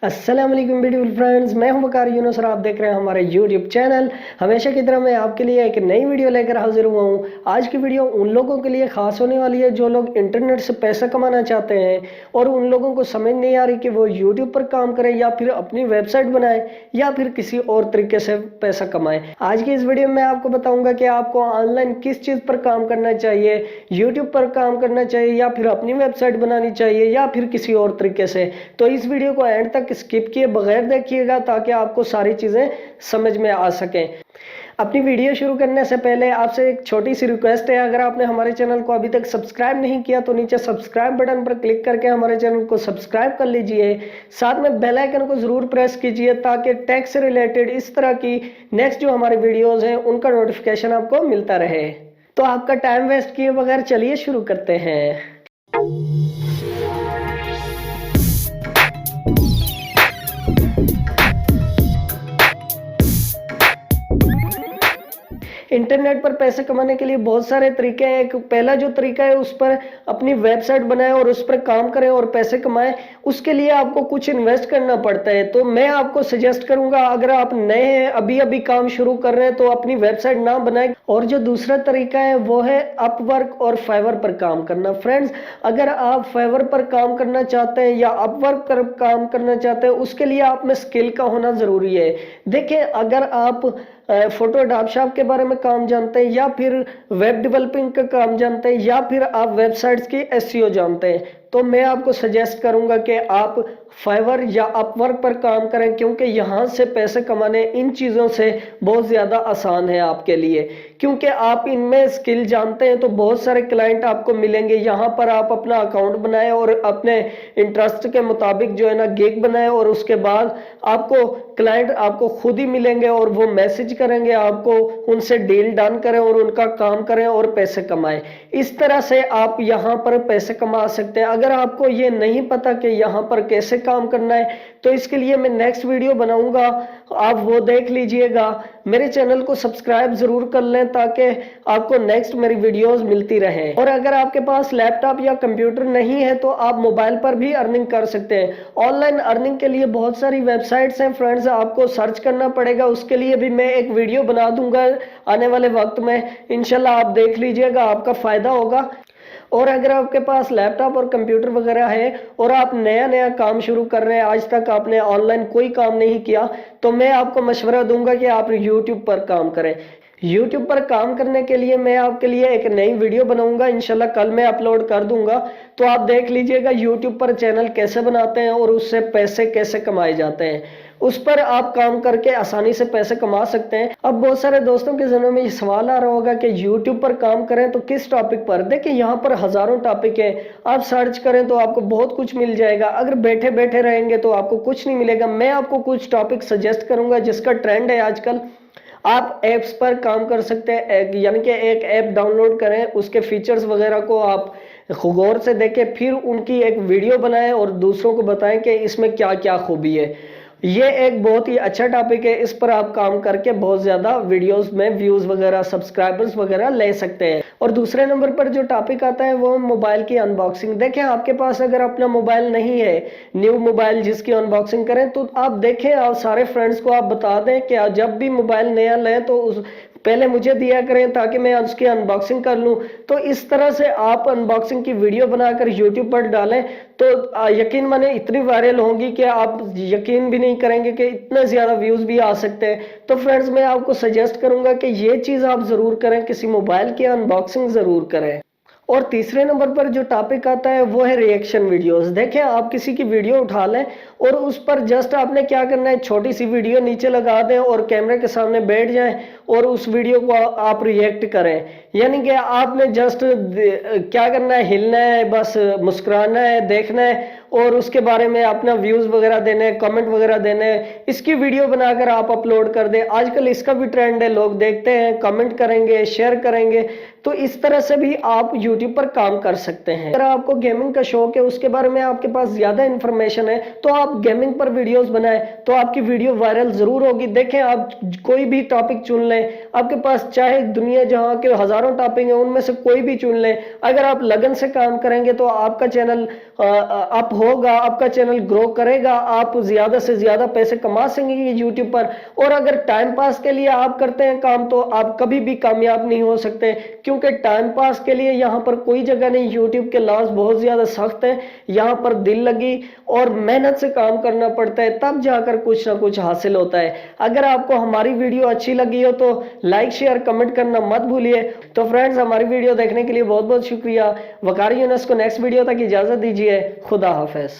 अस्सलाम वालेकुम beautiful friends, मैं हूं वकार यूनुस और आप देख रहे हैं हमारे यूट्यूब चैनल। हमेशा की तरह मैं आपके लिए एक नई वीडियो लेकर हाजिर हुआ हूं। आज की वीडियो उन लोगों के लिए खास होने वाली है जो लोग इंटरनेट से पैसा कमाना चाहते हैं और उन लोगों को समझ नहीं आ रही कि वो यूट्यूब पर काम करें या फिर अपनी वेबसाइट बनाए या फिर किसी और तरीके से पैसा कमाएं। आज की इस वीडियो में मैं आपको बताऊंगा कि आपको ऑनलाइन किस चीज़ पर काम करना चाहिए, यूट्यूब पर काम करना चाहिए या फिर अपनी वेबसाइट बनानी चाहिए या फिर किसी और तरीके से। तो इस वीडियो को एंड तक स्किप किए बगैर देखिएगा ताकि आपको सारी चीज़ें समझ में आ सकें। अपनी वीडियो शुरू करने से पहले आपसे एक छोटी सी रिक्वेस्ट है, अगर आपने हमारे चैनल को अभी तक सब्सक्राइब नहीं किया तो नीचे सब्सक्राइब बटन पर क्लिक करके हमारे चैनल को सब्सक्राइब कर लीजिए। साथ में बेल आइकन को ज़रूर प्रेस कीजिए ताकि टेक से रिलेटेड इस तरह की नेक्स्ट जो हमारी वीडियोज़ हैं उनका नोटिफिकेशन आपको मिलता रहे। तो आपका टाइम वेस्ट किए बगैर चलिए शुरू करते हैं। इंटरनेट पर पैसे कमाने के लिए बहुत सारे तरीके हैं। एक पहला जो तरीका है उस पर अपनी वेबसाइट बनाएं और उस पर काम करें और पैसे कमाएं। उसके लिए आपको कुछ इन्वेस्ट करना पड़ता है। तो मैं आपको सजेस्ट करूंगा, अगर आप नए हैं, अभी अभी काम शुरू कर रहे हैं, तो अपनी वेबसाइट ना बनाएं। और जो दूसरा तरीका है वो है अपवर्क और फाइवर पर काम करना। फ्रेंड्स, अगर आप फाइवर पर काम करना चाहते हैं या अपवर्क पर काम करना चाहते हैं, उसके लिए आप में स्किल का होना जरूरी है। देखें, अगर आप फोटोशॉप के बारे में काम जानते हैं या फिर वेब डेवलपिंग का काम जानते हैं या फिर आप वेबसाइट्स की एसईओ जानते हैं, तो मैं आपको सजेस्ट करूंगा कि आप फाइवर या अपवर्क पर काम करें, क्योंकि यहाँ से पैसे कमाने इन चीज़ों से बहुत ज़्यादा आसान है आपके लिए। क्योंकि आप इनमें स्किल जानते हैं तो बहुत सारे क्लाइंट आपको मिलेंगे। यहाँ पर आप अपना अकाउंट बनाएं और अपने इंटरेस्ट के मुताबिक जो है ना गिग बनाएं और उसके बाद आपको क्लाइंट आपको खुद ही मिलेंगे और वो मैसेज करेंगे आपको, उनसे डील डन करें और उनका काम करें और पैसे कमाएं। इस तरह से आप यहाँ पर पैसे कमा सकते हैं। अगर आपको ये नहीं पता कि यहाँ पर कैसे काम करना है तो इसके लिए मैं नेक्स्ट वीडियो बनाऊंगा, आप वो देख लीजिएगा। मेरे चैनल को सब्सक्राइब जरूर कर लें ताकि आपको नेक्स्ट मेरी वीडियोस मिलती रहे। और अगर आपके पास लैपटॉप या कंप्यूटर नहीं है तो आप मोबाइल पर भी अर्निंग कर सकते हैं। ऑनलाइन अर्निंग के लिए बहुत सारी वेबसाइट्स हैं फ्रेंड्स, आपको सर्च करना पड़ेगा। उसके लिए भी मैं एक वीडियो बना दूंगा आने वाले वक्त में, इंशाल्लाह आप देख लीजिएगा, आपका फायदा होगा। और अगर आपके पास लैपटॉप और कंप्यूटर वगैरह है और आप नया नया काम शुरू कर रहे हैं, आज तक आपने ऑनलाइन कोई काम नहीं किया, तो मैं आपको मशवरा दूंगा कि आप यूट्यूब पर काम करें। यूट्यूब पर काम करने के लिए मैं आपके लिए एक नई वीडियो बनाऊंगा, इंशाल्लाह कल मैं अपलोड कर दूंगा। तो आप देख लीजिएगा यूट्यूब पर चैनल कैसे बनाते हैं और उससे पैसे कैसे कमाए जाते हैं। उस पर आप काम करके आसानी से पैसे कमा सकते हैं। अब बहुत सारे दोस्तों के जहनों में ये सवाल आ रहा होगा कि यूट्यूब पर काम करें तो किस टॉपिक पर। देखिए, यहाँ पर हजारों टॉपिक है, आप सर्च करें तो आपको बहुत कुछ मिल जाएगा। अगर बैठे बैठे रहेंगे तो आपको कुछ नहीं मिलेगा। मैं आपको कुछ टॉपिक सजेस्ट करूंगा जिसका ट्रेंड है आजकल। आप ऐप्स पर काम कर सकते हैं, यानी कि एक ऐप डाउनलोड करें, उसके फीचर्स वगैरह को आप गौर से देखें, फिर उनकी एक वीडियो बनाएं और दूसरों को बताएं कि इसमें क्या क्या खूबी है। ये एक बहुत ही अच्छा टॉपिक है, इस पर आप काम करके बहुत ज्यादा वीडियोस में व्यूज वगैरह, सब्सक्राइबर्स वगैरह ले सकते हैं। और दूसरे नंबर पर जो टॉपिक आता है वो मोबाइल की अनबॉक्सिंग। देखें, आपके पास अगर अपना मोबाइल नहीं है, न्यू मोबाइल जिसकी अनबॉक्सिंग करें, तो आप देखें, आप सारे फ्रेंड्स को आप बता दें कि जब भी मोबाइल नया लें तो उस पहले मुझे दिया करें ताकि मैं उसकी अनबॉक्सिंग कर लूं। तो इस तरह से आप अनबॉक्सिंग की वीडियो बनाकर यूट्यूब पर डालें तो यकीन माने इतनी वायरल होंगी कि आप यकीन भी नहीं करेंगे कि इतने ज्यादा व्यूज भी आ सकते हैं। तो फ्रेंड्स, मैं आपको सजेस्ट करूंगा कि ये चीज आप जरूर करें, किसी मोबाइल की अनबॉक्सिंग जरूर करें। और तीसरे नंबर पर जो टॉपिक आता है वो है रिएक्शन वीडियोस। देखें, आप किसी की वीडियो उठा लें और उस पर जस्ट आपने क्या करना है, छोटी सी वीडियो नीचे लगा दें और कैमरे के सामने बैठ जाएं और उस वीडियो को आप रिएक्ट करें। यानी कि आपने जस्ट क्या करना है, हिलना है, बस मुस्कुराना है, देखना है और उसके बारे में अपना व्यूज वगैरह देने, कमेंट वगैरह देने, इसकी वीडियो बनाकर आप अपलोड कर दें। आजकल इसका भी ट्रेंड है, लोग देखते हैं, कमेंट करेंगे, शेयर करेंगे। तो इस तरह से भी आप यूट्यूब पर काम कर सकते हैं। अगर आपको गेमिंग का शौक है, उसके बारे में आपके पास ज्यादा इंफॉर्मेशन है, तो आप गेमिंग पर वीडियोस बनाएं तो आपकी वीडियो वायरल जरूर होगी। देखें, आप कोई भी टॉपिक चुन लें, आपके पास चाहे दुनिया जहां के हजारों टॉपिक हैं उनमें से कोई भी चुन लें, अगर आप लगन से काम करेंगे तो आपका चैनल अप होगा, आपका चैनल ग्रो करेगा, आप ज्यादा से ज्यादा पैसे कमा सकेंगे यूट्यूब पर। और अगर टाइम पास के लिए आप करते हैं काम तो आप कभी भी कामयाब नहीं हो सकते, क्योंकि टाइम पास के लिए यहाँ पर कोई जगह नहीं। यूट्यूब के लॉस बहुत ज्यादा सख्त है, यहाँ पर दिल लगी और मेहनत से काम करना पड़ता है, तब जाकर कुछ ना कुछ हासिल होता है। अगर आपको हमारी वीडियो अच्छी लगी हो तो लाइक शेयर कमेंट करना मत भूलिए। तो फ्रेंड्स, हमारी वीडियो देखने के लिए बहुत बहुत शुक्रिया। वकारी यूनुस को नेक्स्ट वीडियो तक इजाजत दीजिए। खुदा हाफिज।